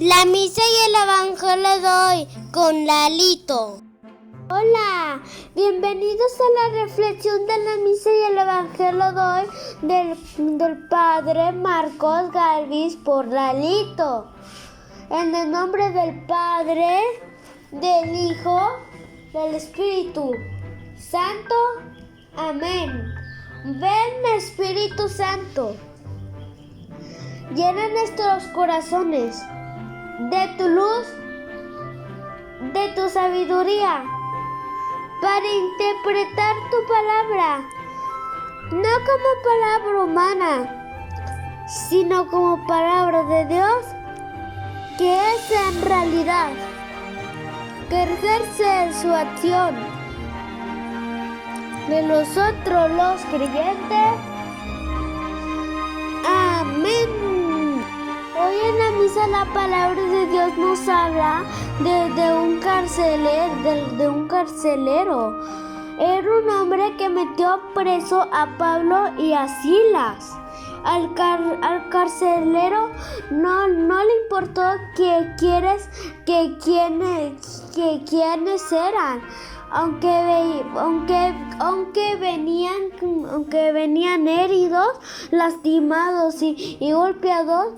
La misa y el evangelio de hoy con Lalito. Hola, bienvenidos a la reflexión de la misa y el evangelio de hoy del Padre Marcos Galvis por Lalito. En el nombre del Padre, del Hijo, del Espíritu Santo. Amén. Ven, Espíritu Santo. Llena nuestros corazones de tu luz, de tu sabiduría, para interpretar tu palabra, no como palabra humana, sino como palabra de Dios, que es en realidad, que ejerce su acción de nosotros los creyentes. Amén. Hoy en la misa la palabra de Dios nos habla de un carcelero. Era un hombre que metió preso a Pablo y a Silas. Al carcelero no le importó quiénes eran, aunque venían heridos, lastimados y golpeados.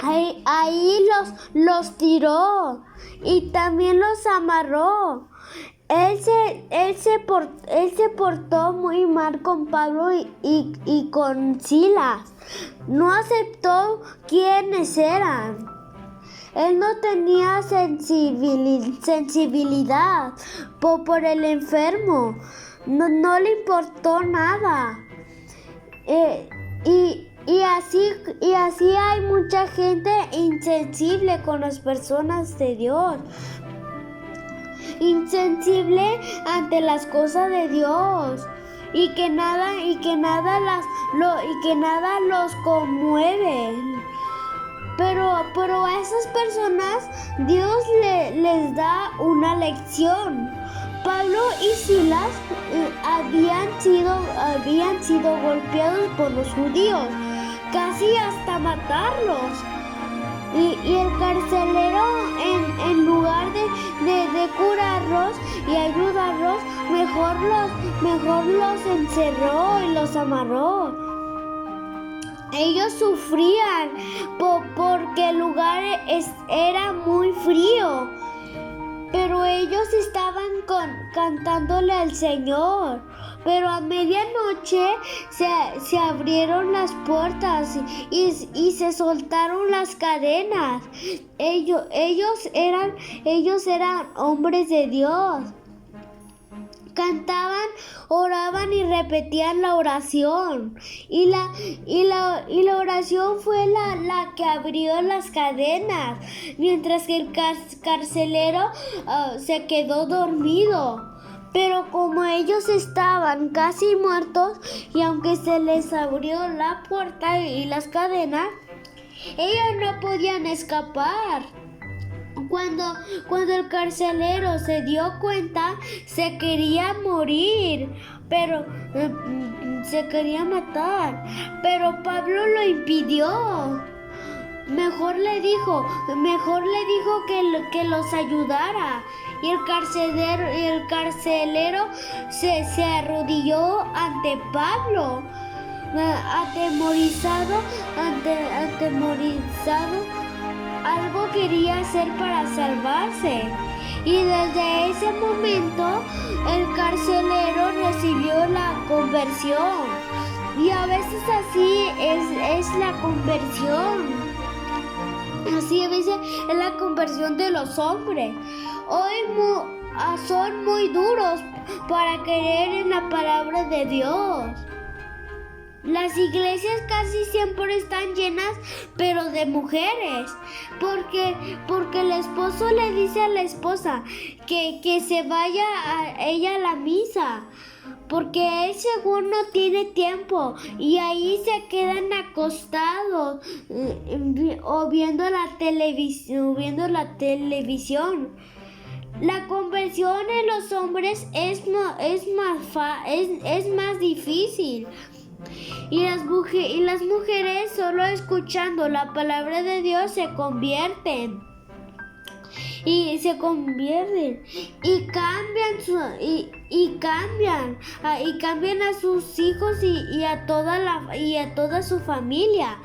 Ahí los tiró y también los amarró. Él se portó muy mal con Pablo y con Silas. No aceptó quiénes eran. Él no tenía sensibilidad por el enfermo. No le importó nada. Y así hay mucha gente insensible con las personas de Dios, insensible ante las cosas de Dios, y que nada los conmueve. Pero a esas personas Dios les da una lección. Pablo y Silas habían sido golpeados por los judíos, casi hasta matarlos. Y el carcelero, en lugar de curarlos y ayudarlos, mejor los encerró y los amarró. Ellos sufrían porque el lugar era muy frío, pero ellos estaban cantándole al Señor. Pero a medianoche se abrieron las puertas y se soltaron las cadenas. Ellos eran hombres de Dios. Cantaban, oraban y repetían la oración. Y la oración fue la que abrió las cadenas, mientras que el carcelero se quedó dormido. Pero como ellos estaban casi muertos, y aunque se les abrió la puerta y las cadenas, ellos no podían escapar. Cuando el carcelero se dio cuenta, se quería morir, pero se quería matar. Pero Pablo lo impidió. Mejor le dijo que los ayudara. Y el carcelero se arrodilló ante Pablo, atemorizado. Algo quería hacer para salvarse. Y desde ese momento el carcelero recibió la conversión. Y a veces así es la conversión. Así a veces es la conversión de los hombres. Hoy son muy duros para creer en la palabra de Dios. Las iglesias casi siempre están llenas, pero de mujeres, porque el esposo le dice a la esposa que se vaya a ella a la misa, porque él según no tiene tiempo, y ahí se quedan acostados o viendo la televisión. La conversión en los hombres es más difícil, Y las mujeres solo escuchando la palabra de Dios se convierten. Y cambian a sus hijos y a toda su familia.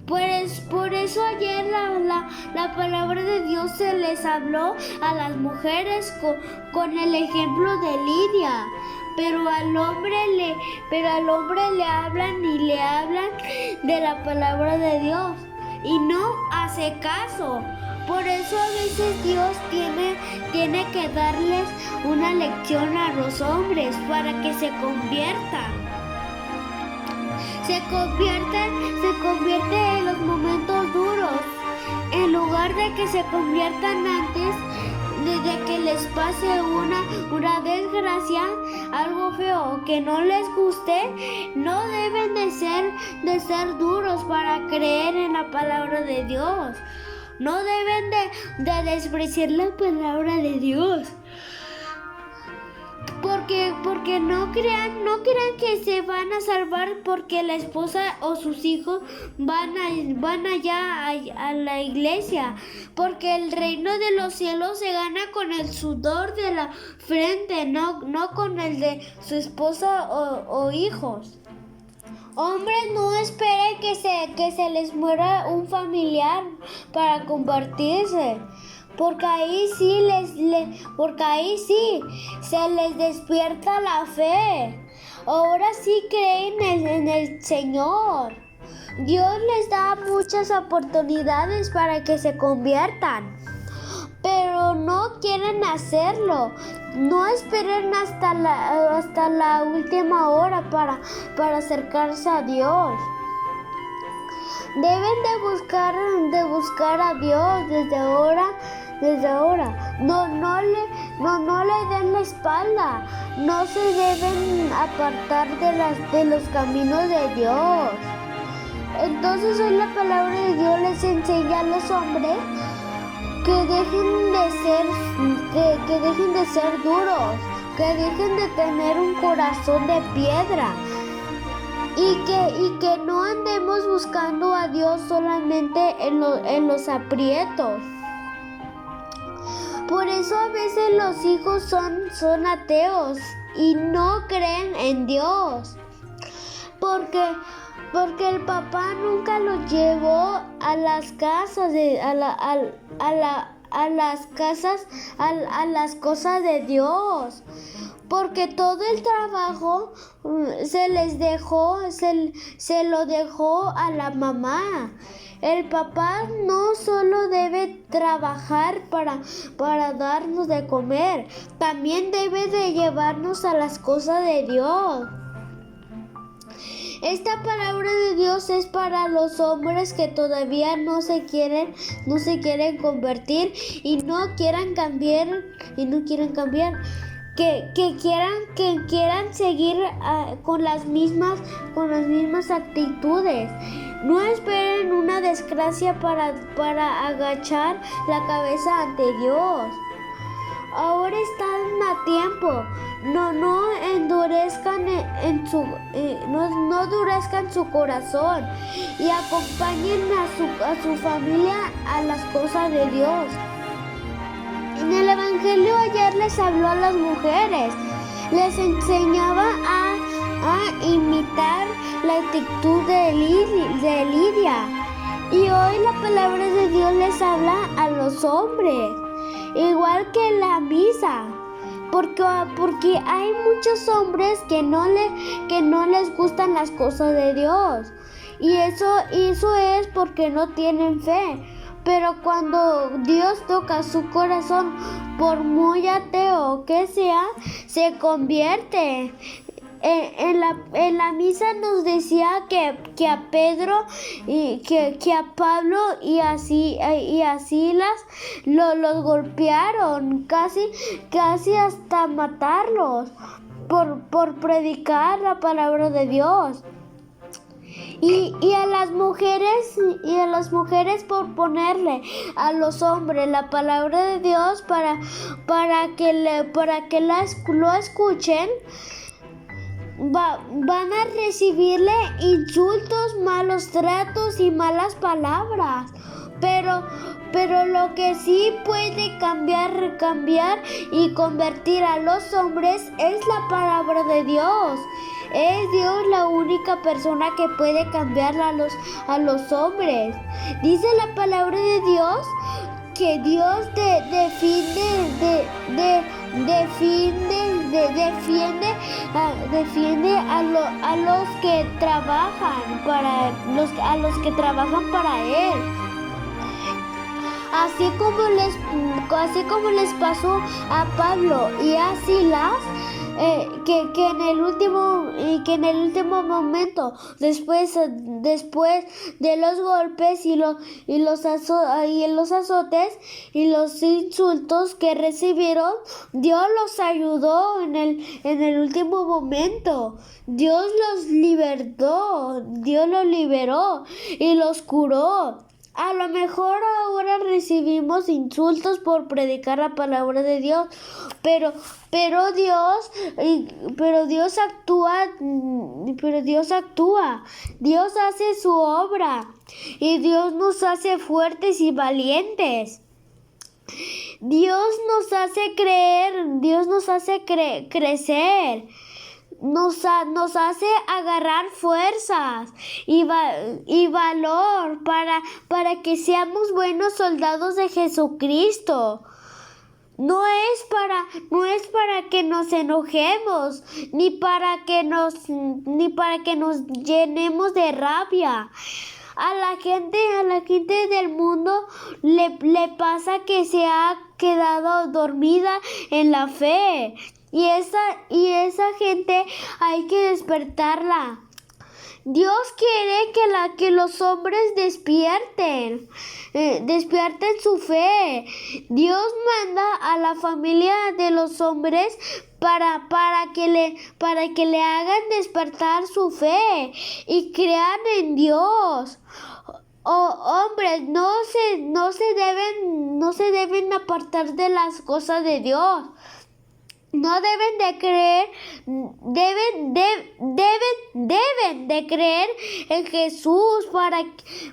Pues por eso ayer la palabra de Dios se les habló a las mujeres con el ejemplo de Lidia. Pero al hombre le hablan de la palabra de Dios y no hace caso. Por eso a veces Dios tiene que darles una lección a los hombres para que se conviertan. Se convierte en los momentos duros. En lugar de que se conviertan antes de que les pase una desgracia, algo feo que no les guste, no deben de ser duros para creer en la palabra de Dios. No deben de despreciar la palabra de Dios. Porque no crean que se van a salvar porque la esposa o sus hijos van allá a la iglesia. Porque el reino de los cielos se gana con el sudor de la frente, no con el de su esposa o hijos. Hombres, no esperen que se les muera un familiar para convertirse. Porque ahí sí se les despierta la fe. Ahora sí creen en el Señor. Dios les da muchas oportunidades para que se conviertan, pero no quieren hacerlo. No esperen hasta la última hora para acercarse a Dios. Deben de buscar a Dios desde ahora. No le den la espalda. No se deben apartar de los caminos de Dios. Entonces hoy la palabra de Dios les enseña a los hombres que dejen de ser duros, que dejen de tener un corazón de piedra. Y que no andemos buscando a Dios solamente en los aprietos. Por eso a veces los hijos son ateos y no creen en Dios. Porque el papá nunca los llevó a las casas a las cosas de Dios. Porque todo el trabajo se lo dejó a la mamá. El papá no solo debe trabajar para darnos de comer, también debe de llevarnos a las cosas de Dios. Esta palabra de Dios es para los hombres que todavía no se quieren convertir y no quieran cambiar. Que quieran seguir con las mismas actitudes. No esperen una desgracia para agachar la cabeza ante Dios. Ahora están a tiempo. No endurezcan no endurezcan su corazón y acompañen a su familia a las cosas de Dios. En el Evangelio ayer les habló a las mujeres, les enseñaba a imitar la actitud de Lidia. Y hoy la palabra de Dios les habla a los hombres, igual que en la misa. Porque hay muchos hombres que no les gustan las cosas de Dios. Y eso es porque no tienen fe. Pero cuando Dios toca su corazón, por muy ateo que sea, se convierte. En la misa nos decía que a Pedro y que a Pablo y a Silas los golpearon, casi hasta matarlos por predicar la palabra de Dios. Y a las mujeres por ponerle a los hombres la palabra de Dios para que lo escuchen. van a recibirle insultos, malos tratos y malas palabras. Pero lo que sí puede cambiar y convertir a los hombres es la palabra de Dios. Es Dios la única persona que puede cambiar a los hombres. Dice la palabra de Dios que Dios defiende a los que trabajan para Él. Así como les pasó a Pablo y a Silas, que en el último momento, después de los golpes y los azotes y los insultos que recibieron, Dios los ayudó en el último momento. Dios los liberó y los curó. A lo mejor ahora recibimos insultos por predicar la palabra de Dios, pero Dios actúa, Dios hace su obra y Dios nos hace fuertes y valientes. Dios nos hace creer, Dios nos hace crecer. Nos hace agarrar fuerzas y valor para que seamos buenos soldados de Jesucristo. No es para que nos enojemos, ni para que nos llenemos de rabia. A la gente del mundo le pasa que se ha quedado dormida en la fe. Y esa gente hay que despertarla. Dios quiere que los hombres despierten su fe. Dios manda a la familia de los hombres para que le hagan despertar su fe y crean en Dios. Hombres, no se deben apartar de las cosas de Dios. No deben de creer, deben de creer en Jesús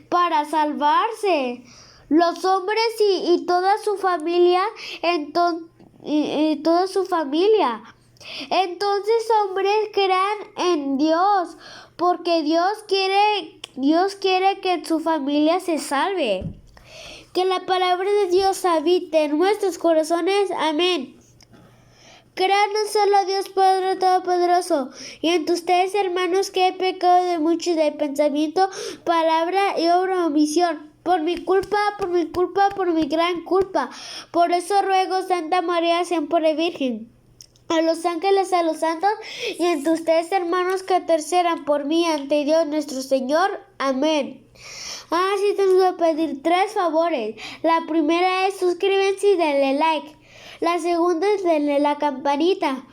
para salvarse. Los hombres y toda su familia, Entonces, hombres, crean en Dios, porque Dios quiere que su familia se salve. Que la palabra de Dios habite en nuestros corazones. Amén. Crean un solo Dios Padre Todopoderoso, y entre ustedes, hermanos, que he pecado de mucho de pensamiento, palabra y obra omisión, por mi gran culpa. Por eso ruego, Santa María, siempre Virgen, a los ángeles, a los santos, y entre ustedes, hermanos, que intercedan por mí ante Dios nuestro Señor. Amén. Sí, te voy a pedir 3 favores. La primera es suscríbanse y denle like. La segunda es denle la campanita.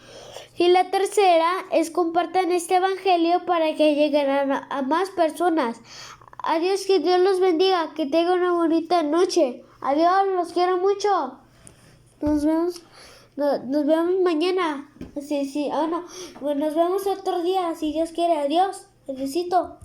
Y la tercera es compartan este evangelio para que lleguen a más personas. Adiós, que Dios los bendiga, que tengan una bonita noche. Adiós, los quiero mucho. Nos vemos mañana. Sí. Nos vemos otro día, si Dios quiere. Adiós. Adiósito.